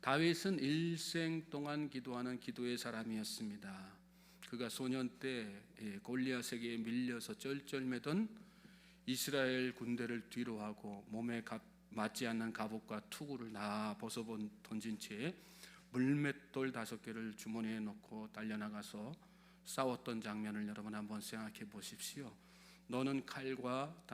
다윗은 일생 동안 기도하는 기도의 사람이었습니다. 그가 소년 때 골리앗에게 밀려서 쩔쩔매던 이스라엘 군대를 뒤로하고 몸에 맞지 않는 갑옷과 투구를 다 벗어 던진 채 물맷돌 5개를 주머니에 넣고 달려나가서 싸웠던 장면을 여러분 한번 생각해 보십시오. 너는 칼과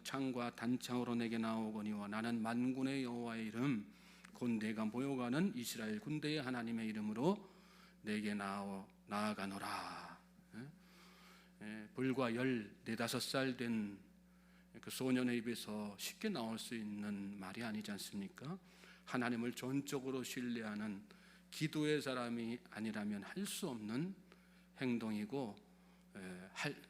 창과 단창으로 내게 나오거니와 나는 만군의 여호와의 이름 곧 내가 모여가는 이스라엘 군대의 하나님의 이름으로 내게 나아가노라. 불과 14-5살 된 그 소년의 입에서 쉽게 나올 수 있는 말이 아니지 않습니까? 하나님을 전적으로 신뢰하는 기도의 사람이 아니라면 할 수 없는 행동이고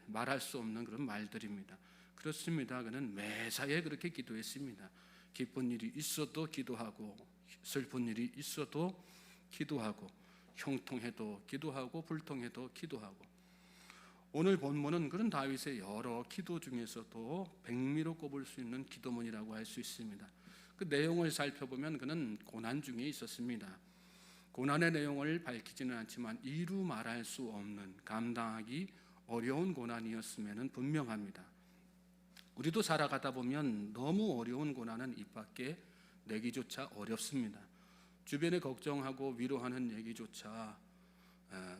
말할 수 없는 그런 말들입니다. 그렇습니다. 그는 매사에 그렇게 기도했습니다. 기쁜 일이 있어도 기도하고 슬픈 일이 있어도 기도하고 형통해도 기도하고 불통해도 기도하고. 오늘 본문은 그런 다윗의 여러 기도 중에서도 백미로 꼽을 수 있는 기도문이라고 할 수 있습니다. 그 내용을 살펴보면 그는 고난 중에 있었습니다. 고난의 내용을 밝히지는 않지만 이루 말할 수 없는 감당하기 어려운 고난이었음에는 분명합니다. 우리도 살아가다 보면 너무 어려운 고난은 입 밖에 내기조차 어렵습니다. 주변에 걱정하고 위로하는 얘기조차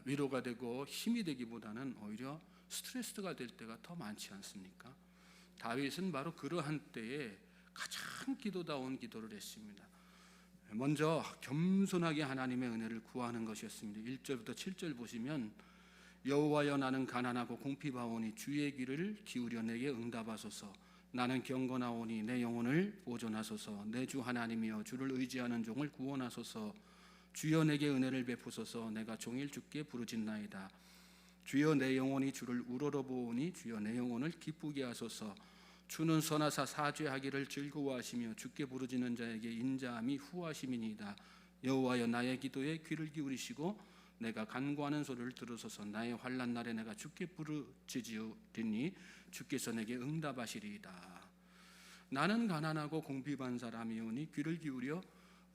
위로가 되고 힘이 되기보다는 오히려 스트레스가 될 때가 더 많지 않습니까? 다윗은 바로 그러한 때에 가장 기도다운 기도를 했습니다. 먼저 겸손하게 하나님의 은혜를 구하는 것이었습니다. 1절부터 7절 보시면 여호와여 나는 가난하고 궁핍하오니 주의 귀를 기울여 내게 응답하소서. 나는 경건하오니 내 영혼을 보존하소서. 내 주 하나님이여 주를 의지하는 종을 구원하소서. 주여 내게 은혜를 베푸소서. 내가 종일 주께 부르짖나이다. 주여 내 영혼이 주를 우러러보오니 주여 내 영혼을 기쁘게 하소서. 주는 선하사 사죄하기를 즐거워하시며 주께 부르짖는 자에게 인자함이 후하심이니이다. 여호와여 나의 기도에 귀를 기울이시고 내가 간구하는 소리를 들으소서. 나의 환난 날에 내가 주께 부르짖으리니 주께서 내게 응답하시리이다. 나는 가난하고 궁핍한 사람이오니 귀를 기울여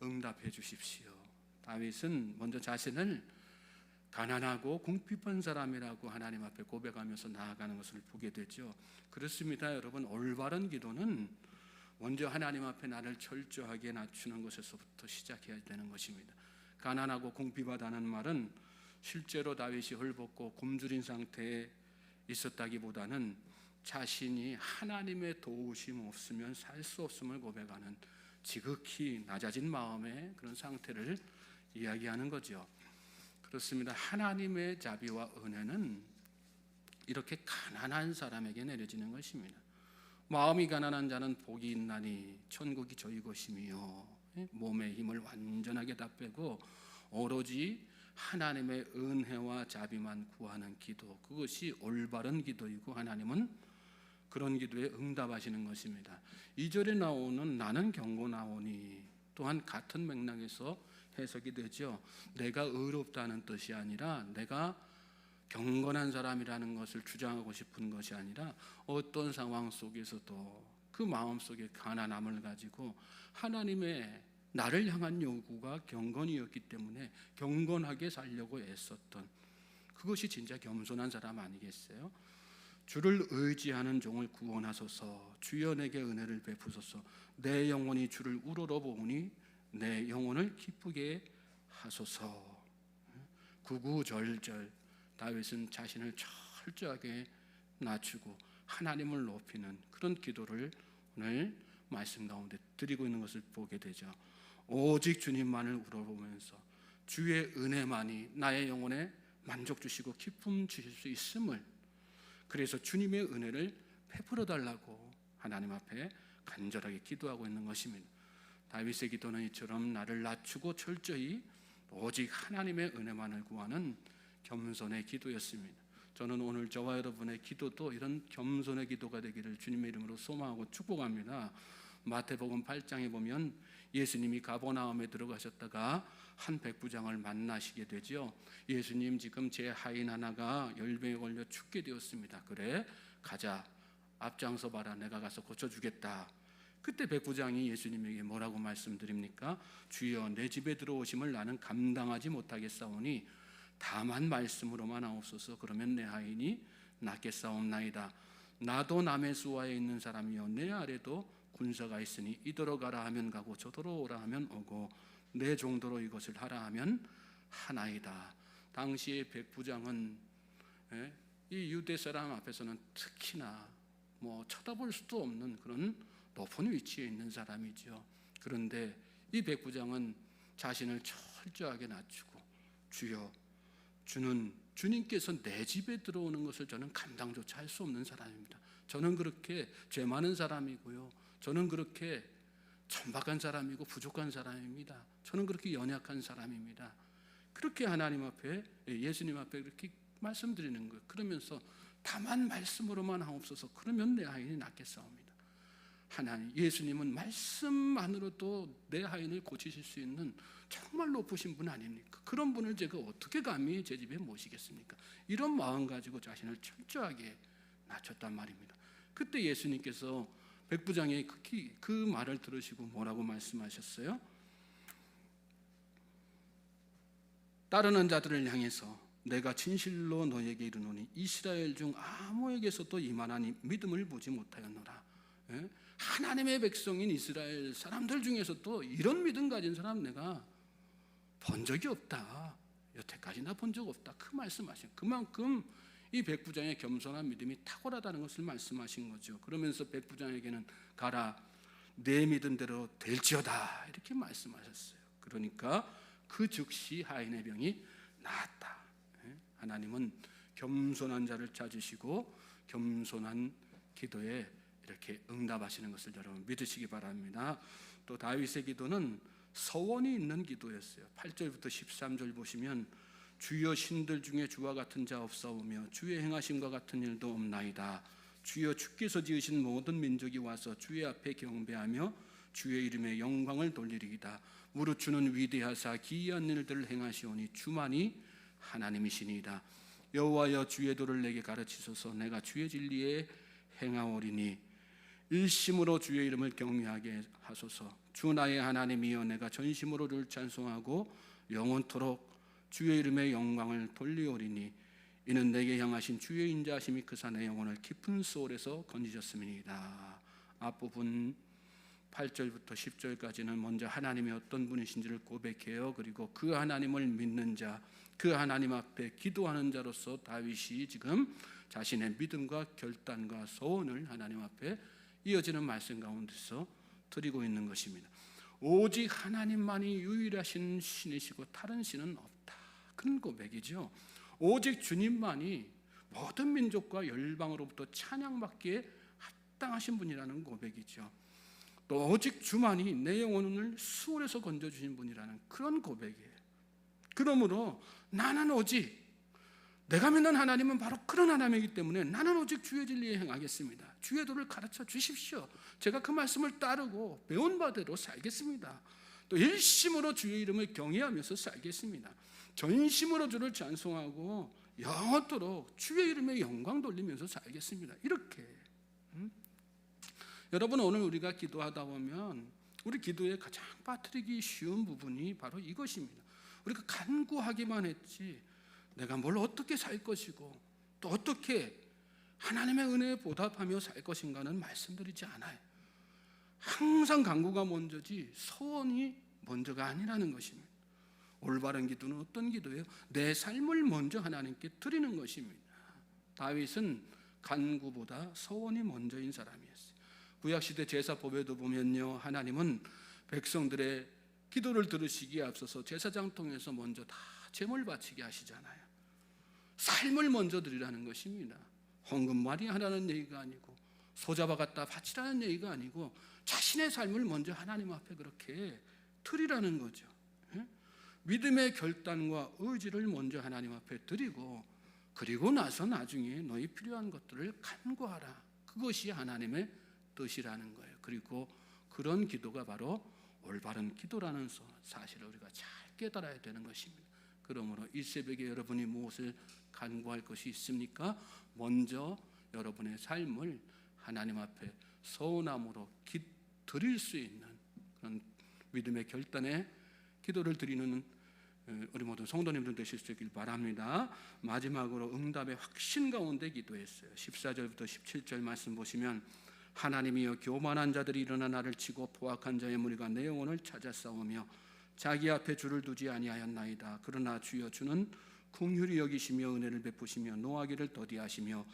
응답해 주십시오. 다윗은 먼저 자신을 가난하고 궁핍한 사람이라고 하나님 앞에 고백하면서 나아가는 것을 보게 되죠. 그렇습니다. 여러분, 올바른 기도는 먼저 하나님 앞에 나를 철저하게 낮추는 것에서부터 시작해야 되는 것입니다. 가난하고 궁핍하다는 말은 실제로 다윗이 헐벗고 굶주린 상태에 있었다기보다는 자신이 하나님의 도우심 없으면 살 수 없음을 고백하는 지극히 낮아진 마음의 그런 상태를 이야기하는 거죠. 그렇습니다. 하나님의 자비와 은혜는 이렇게 가난한 사람에게 내려지는 것입니다. 마음이 가난한 자는 복이 있나니 천국이 저희 것이며, 몸의 힘을 완전하게 다 빼고 오로지 하나님의 은혜와 자비만 구하는 기도, 그것이 올바른 기도이고 하나님은 그런 기도에 응답하시는 것입니다. 2절에 나오는 나는 경건하오니 또한 같은 맥락에서 해석이 되죠. 내가 의롭다는 뜻이 아니라 내가 경건한 사람이라는 것을 주장하고 싶은 것이 아니라 어떤 상황 속에서도 그 마음속에 가난함을 가지고 하나님의 나를 향한 요구가 경건이었기 때문에 경건하게 살려고 애썼던, 그것이 진짜 겸손한 사람 아니겠어요? 주를 의지하는 종을 구원하소서. 주여 내게 은혜를 베푸소서. 내 영혼이 주를 우러러보니 내 영혼을 기쁘게 하소서. 구구절절 다윗은 자신을 철저하게 낮추고 하나님을 높이는 그런 기도를 오늘 말씀 가운데 드리고 있는 것을 보게 되죠. 오직 주님만을 우러보면서 주의 은혜만이 나의 영혼에 만족 주시고 기쁨 주실 수 있음을, 그래서 주님의 은혜를 베풀어 달라고 하나님 앞에 간절하게 기도하고 있는 것입니다. 다윗의 기도는 이처럼 나를 낮추고 철저히 오직 하나님의 은혜만을 구하는 겸손의 기도였습니다. 저는 오늘 저와 여러분의 기도도 이런 겸손의 기도가 되기를 주님의 이름으로 소망하고 축복합니다. 마태복음 8장에 보면 예수님이 가버나움에 들어가셨다가 한 백부장을 만나시게 되죠. 예수님, 지금 제 하인 하나가 열병에 걸려 죽게 되었습니다. 그래, 가자, 앞장서 봐라, 내가 가서 고쳐주겠다. 그때 백부장이 예수님에게 뭐라고 말씀드립니까? 주여, 내 집에 들어오심을 나는 감당하지 못하겠사오니 다만 말씀으로만 하옵소서. 그러면 내 하인이 낫겠사옵나이다. 나도 남의 수하에 있는 사람이요 내 아래도 군사가 있으니 이더러 가라 하면 가고 저더러 오라 하면 오고 내 정도로 이것을 하라 하면 하나이다. 당시의 백부장은 이 유대 사람 앞에서는 특히나 쳐다볼 수도 없는 그런 높은 위치에 있는 사람이죠. 그런데 이 백부장은 자신을 철저하게 낮추고 주여, 주님께서 내 집에 들어오는 것을 저는 감당조차 할 수 없는 사람입니다. 저는 그렇게 죄 많은 사람이고요. 저는 그렇게 천박한 사람이고 부족한 사람입니다. 저는 그렇게 연약한 사람입니다. 그렇게 하나님 앞에, 예수님 앞에 그렇게 말씀드리는 거예요. 그러면서 다만 말씀으로만 하옵소서. 그러면 내 하인이 낫겠사옵니다. 하나님, 예수님은 말씀만으로도 내 하인을 고치실 수 있는 정말 높으신 분 아닙니까? 그런 분을 제가 어떻게 감히 제 집에 모시겠습니까? 이런 마음 가지고 자신을 철저하게 낮췄단 말입니다. 그때 예수님께서 백부장의 그 말을 들으시고 뭐라고 말씀하셨어요? 따르는 자들을 향해서 내가 진실로 너에게 이르노니 이스라엘 중 아무에게서도 이만한 믿음을 보지 못하였노라. 하나님의 백성인 이스라엘 사람들 중에서도 이런 믿음 가진 사람 내가 본 적이 없다. 여태까지나 본 적 없다. 그 말씀하신 그만큼 이 백부장의 겸손한 믿음이 탁월하다는 것을 말씀하신 거죠. 그러면서 백부장에게는 가라, 내 믿음대로 될지어다 이렇게 말씀하셨어요. 그러니까 그 즉시 하인의 병이 나았다. 하나님은 겸손한 자를 찾으시고 겸손한 기도에 이렇게 응답하시는 것을 여러분 믿으시기 바랍니다. 또 다윗의 기도는 서원이 있는 기도였어요. 8절부터 13절 보시면 주여, 신들 중에 주와 같은 자 없사오며 주의 행하심과 같은 일도 없나이다. 주여, 주께서 지으신 모든 민족이 와서 주의 앞에 경배하며 주의 이름에 영광을 돌리리이다. 무릇 주는 위대하사 기이한 일들을 행하시오니 주만이 하나님이시니이다. 여호와여, 주의 도를 내게 가르치소서. 내가 주의 진리에 행하오리니 일심으로 주의 이름을 경외하게 하소서. 주 나의 하나님이여, 내가 전심으로 주를 찬송하고 영원토록 주의 이름의 영광을 돌리오리니 이는 내게 향하신 주의 인자하심이 크사 내 영혼을 깊은 소울에서 건지셨음이니이다. 앞부분 8절부터 10절까지는 먼저 하나님이 어떤 분이신지를 고백해요. 그리고 그 하나님을 믿는 자, 그 하나님 앞에 기도하는 자로서 다윗이 지금 자신의 믿음과 결단과 소원을 하나님 앞에 이어지는 말씀 가운데서 드리고 있는 것입니다. 오직 하나님만이 유일하신 신이시고 다른 신은 없다. 그런 고백이죠. 오직 주님만이 모든 민족과 열방으로부터 찬양받기에 합당하신 분이라는 고백이죠. 또 오직 주만이 내 영혼을 수월에서 건져주신 분이라는 그런 고백이에요. 그러므로 나는 오직, 내가 믿는 하나님은 바로 그런 하나님이기 때문에 나는 오직 주의 진리에 행하겠습니다. 주의 도를 가르쳐 주십시오. 제가 그 말씀을 따르고 배운 바대로 살겠습니다. 또 일심으로 주의 이름을 경외하면서 살겠습니다. 전심으로 주를 찬송하고 영원토록 주의 이름에 영광 돌리면서 살겠습니다. 이렇게 여러분, 오늘 우리가 기도하다 보면 우리 기도에 가장 빠뜨리기 쉬운 부분이 바로 이것입니다. 우리가 간구하기만 했지 내가 뭘 어떻게 살 것이고 또 어떻게 하나님의 은혜에 보답하며 살 것인가는 말씀드리지 않아요. 항상 간구가 먼저지 소원이 먼저가 아니라는 것입니다. 올바른 기도는 어떤 기도예요? 내 삶을 먼저 하나님께 드리는 것입니다. 다윗은 간구보다 소원이 먼저인 사람이었어요. 구약시대 제사법에도 보면요, 하나님은 백성들의 기도를 들으시기에 앞서서 제사장 통해서 먼저 다 제물 바치게 하시잖아요. 삶을 먼저 드리라는 것입니다. 헌금말이 하라는 얘기가 아니고 소잡아 갖다 바치라는 얘기가 아니고 자신의 삶을 먼저 하나님 앞에 그렇게 드리라는 거죠. 믿음의 결단과 의지를 먼저 하나님 앞에 드리고 그리고 나서 나중에 너희 필요한 것들을 간구하라. 그것이 하나님의 뜻이라는 거예요. 그리고 그런 기도가 바로 올바른 기도라는 사실을 우리가 잘 깨달아야 되는 것입니다. 그러므로 이 새벽에 여러분이 무엇을 간구할 것이 있습니까? 먼저 여러분의 삶을 하나님 앞에 서운함으로 드릴 수 있는 그런 믿음의 결단에 기도를 드리는 우리 모든 성도님들 되실 수 있길 바랍니다. 마지막으로 응답의 확신 가운데 기도했어요. 14절부터 17절 말씀 보시면 하나님이여 교만한 자들이 일어나 나를 치고 포악한 자의 무리가 내 영혼을 찾아 싸우며 자기 앞에 주를 두지 아니하였나이다. 그러나 주여 주는 긍휼히 여기시며 은혜를 베푸시며 노하기를 더디하시며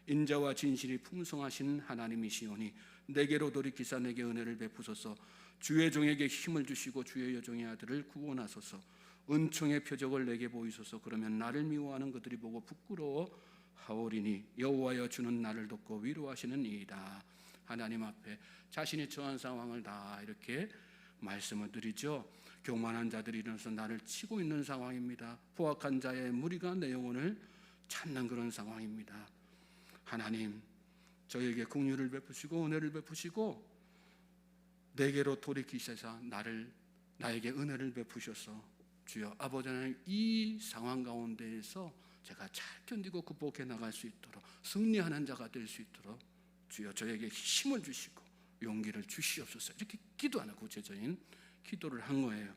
인자와 진실이 풍성하신 하나님이시오니 내게로 돌이키사 내게 은혜를 베푸소서. 주의 종에게 힘을 주시고 주의 여종의 아들을 구원하소서. 은총의 표적을 내게 보이소서. 그러면 나를 미워하는 그들이 보고 부끄러워하오리니 여호와여 주는 나를 돕고 위로하시는 이이다. 하나님 앞에 자신이 처한 상황을 다 이렇게 말씀을 드리죠. 교만한 자들이 일어나서 나를 치고 있는 상황입니다. 포악한 자의 무리가 내 영혼을 찾는 그런 상황입니다. 하나님 저에게 긍휼을 베푸시고 은혜를 베푸시고 내게로 돌이키셔서 나에게 은혜를 베푸셔서 주여 아버지 하나님 이 상황 가운데에서 제가 잘 견디고 극복해 나갈 수 있도록 승리하는 자가 될 수 있도록 주여 저에게 힘을 주시고 용기를 주시옵소서. 이렇게 기도하는 구체적인 기도를 한 거예요.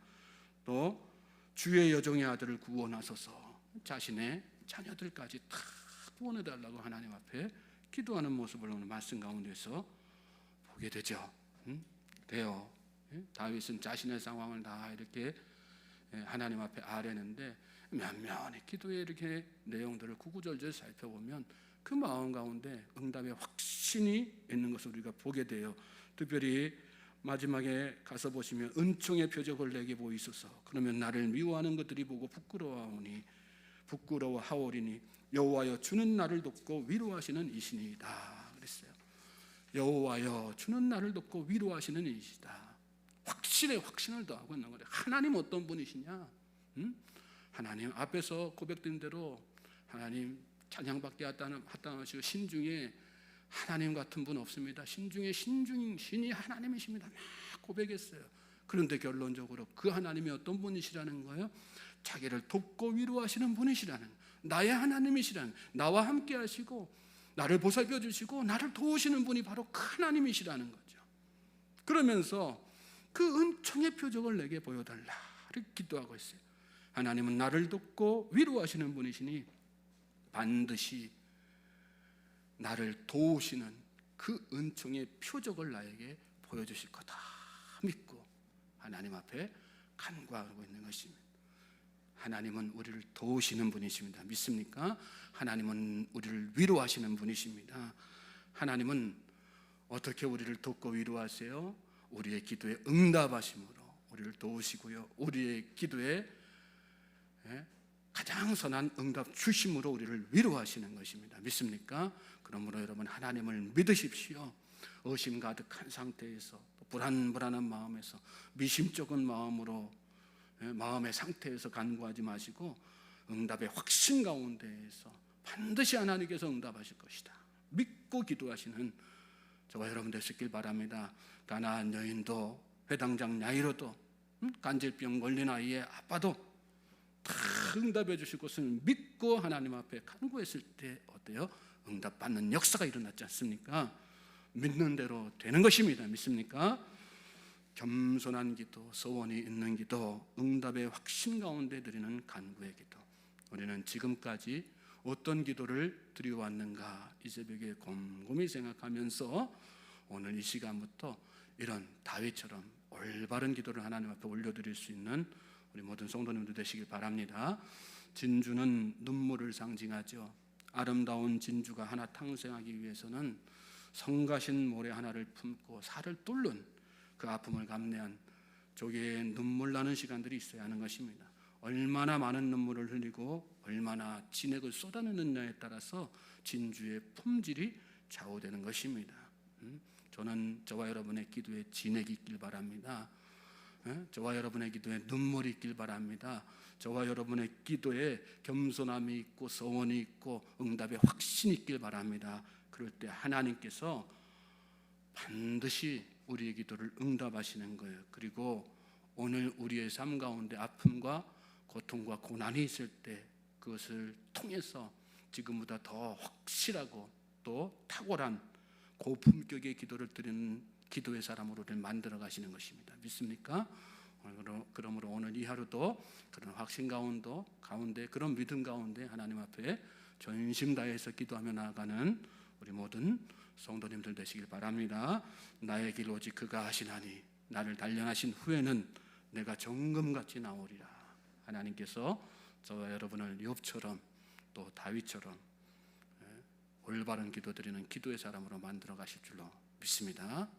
또 주의 여종의 아들을 구원하소서. 자신의 자녀들까지 다 구원해 달라고 하나님 앞에 기도하는 모습을 오늘 말씀 가운데서 보게 되죠. 돼요. 다윗은 자신의 상황을 다 이렇게 하나님 앞에 아뢰는데 면면히 기도의 이렇게 내용들을 구구절절 살펴보면 그 마음 가운데 응답의 확신이 있는 것을 우리가 보게 돼요. 특별히 마지막에 가서 보시면 은총의 표적을 내게 보이소서. 그러면 나를 미워하는 것들이 보고 부끄러워하오리니 여호와여 주는 나를 돕고 위로하시는 이시니이다 그랬어요. 여호와여 주는 나를 돕고 위로하시는 이시다. 확신에 확신을 더하고 있는 거예요. 하나님 어떤 분이시냐? 하나님 앞에서 고백된 대로 하나님 찬양받게 하시고 신중에 하나님 같은 분 없습니다. 신중에 신이 하나님이십니다. 막 고백했어요. 그런데 결론적으로 그 하나님이 어떤 분이시라는 거예요? 자기를 돕고 위로하시는 분이시라는, 나의 하나님이시라는, 나와 함께 하시고 나를 보살펴 주시고 나를 도우시는 분이 바로 그 하나님이시라는 거죠. 그러면서 그 은총의 표적을 내게 보여달라 이렇게 기도하고 있어요. 하나님은 나를 돕고 위로하시는 분이시니 반드시 나를 도우시는 그 은총의 표적을 나에게 보여주실 거다 믿고 하나님 앞에 간구하고 있는 것입니다. 하나님은 우리를 도우시는 분이십니다. 믿습니까? 하나님은 우리를 위로하시는 분이십니다. 하나님은 어떻게 우리를 돕고 위로하세요? 우리의 기도에 응답하심으로 우리를 도우시고요, 우리의 기도에 가장 선한 응답 주심으로 우리를 위로하시는 것입니다. 믿습니까? 그러므로 여러분 하나님을 믿으십시오. 의심 가득한 상태에서, 불안한 마음에서, 미심쩍은 마음의 상태에서 간구하지 마시고 응답의 확신 가운데에서 반드시 하나님께서 응답하실 것이다 믿고 기도하시는 저와 여러분 되시길 바랍니다. 가나안 여인도 회당장 야이로도 간질병 걸린 아이의 아빠도 다 응답해 주실 것을 믿고 하나님 앞에 간구했을 때 어때요? 응답받는 역사가 일어났지 않습니까? 믿는 대로 되는 것입니다. 믿습니까? 겸손한 기도, 소원이 있는 기도, 응답의 확신 가운데 드리는 간구의 기도. 우리는 지금까지 어떤 기도를 드려왔는가 이 새벽에 곰곰이 생각하면서 오늘 이 시간부터 이런 다윗처럼 올바른 기도를 하나님 앞에 올려드릴 수 있는 우리 모든 성도님들 되시길 바랍니다. 진주는 눈물을 상징하죠. 아름다운 진주가 하나 탄생하기 위해서는 성가신 모래 하나를 품고 살을 뚫는 그 아픔을 감내한 조개의 눈물 나는 시간들이 있어야 하는 것입니다. 얼마나 많은 눈물을 흘리고 얼마나 진액을 쏟아내느냐에 따라서 진주의 품질이 좌우되는 것입니다. 저는 저와 여러분의 기도에 진액이 있길 바랍니다. 저와 여러분의 기도에 눈물이 있길 바랍니다. 저와 여러분의 기도에 겸손함이 있고 소원이 있고 응답의 확신이 있길 바랍니다. 그럴 때 하나님께서 반드시 우리의 기도를 응답하시는 거예요. 그리고 오늘 우리의 삶 가운데 아픔과 고통과 고난이 있을 때 그것을 통해서 지금보다 더 확실하고 또 탁월한 고품격의 기도를 드리는 기도의 사람으로 만들어 가시는 것입니다. 믿습니까? 그러므로 오늘 이 하루도 그런 확신 가운데 그런 믿음 가운데 하나님 앞에 전심 다해서 기도하며 나아가는 우리 모든 성도님들 되시길 바랍니다. 나의 길 오직 그가 하시나니 나를 단련하신 후에는 내가 정금같이 나오리라. 하나님께서 저와 여러분을 욥처럼 또 다윗처럼 올바른 기도 드리는 기도의 사람으로 만들어 가실 줄로 믿습니다.